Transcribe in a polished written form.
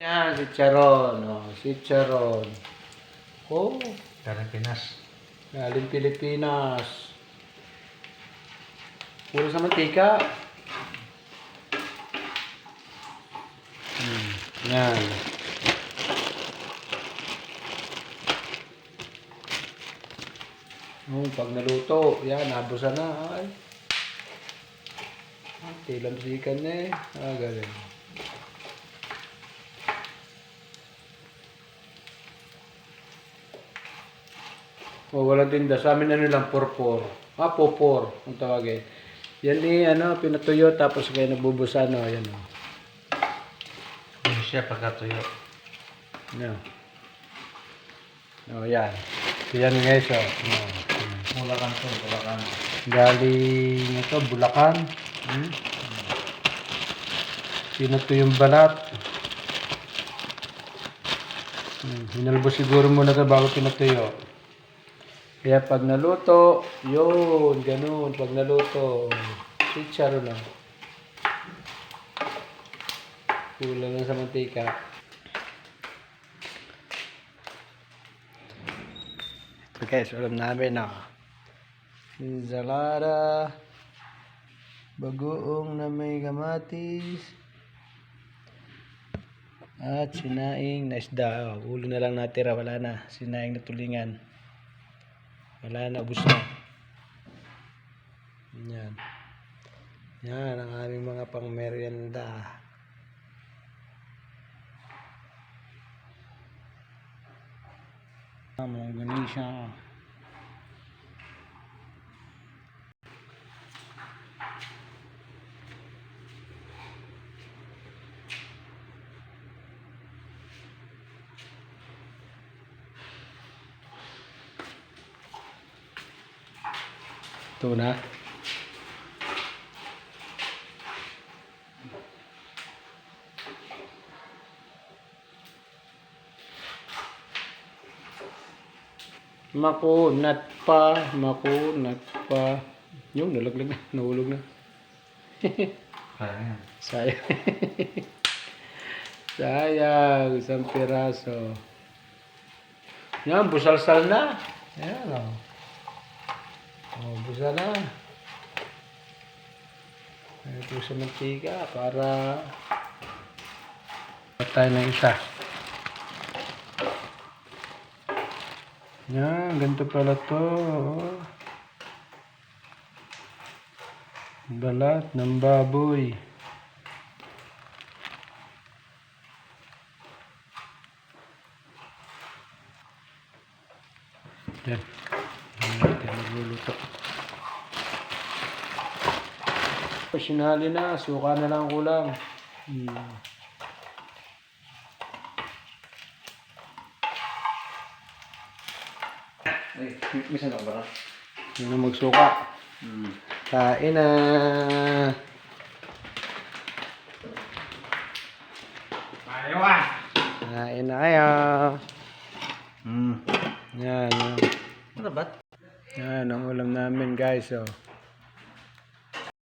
Yan, chicharon. Oh, chicharon. Oh, Galing Pinas. galing Pilipinas. Puro sa mantika. Yan. Oh, pag naluto, yan, nabusan na. Ay. Tilamsikan na eh. Galing. O, walang tinda. Sa amin ano lang, porpor. Popor, ang tawagin. Yan eh, pinatuyo, tapos kaya nabubusan, yan o. Ano siya pagkatuyo? Yan. Yan. Yan guys, Bulacan to, Bulacan. Galing ito, Bulacan. Pinatuyo yung balat. Hinalbos siguro muna ito bago pinatuyo. Kaya pag naluto, yun, ganun. Pag naluto, chicharo lang. Kulang lang sa mantika. Ito guys, alam namin na. Ensalada, bagoong na may kamatis, at sinaing na isda. Ulo na lang natira, wala na. Sinaing na tulingan. Wala na, ubos na. Yan. Yan ang aming mga pang-merienda. Mgaganisya. Ito na. Makunat pa. Yung nalaglag na, nahulog na. Ayan. Sayang. Sayang, isang piraso. Yan, busalsal na. Ayan o. Busal na. Ito sa mantika para tayo ng isa. Yan, ganito pala to. Balat ng baboy. Yan. Natin magluluto. Sinali na, suka na lang kulang. Ay, misan ako ba? Yun na magsuka. Kain na. Ayaw. Kain na kayo. Yan. Ano ba? Yan ang ulam namin guys.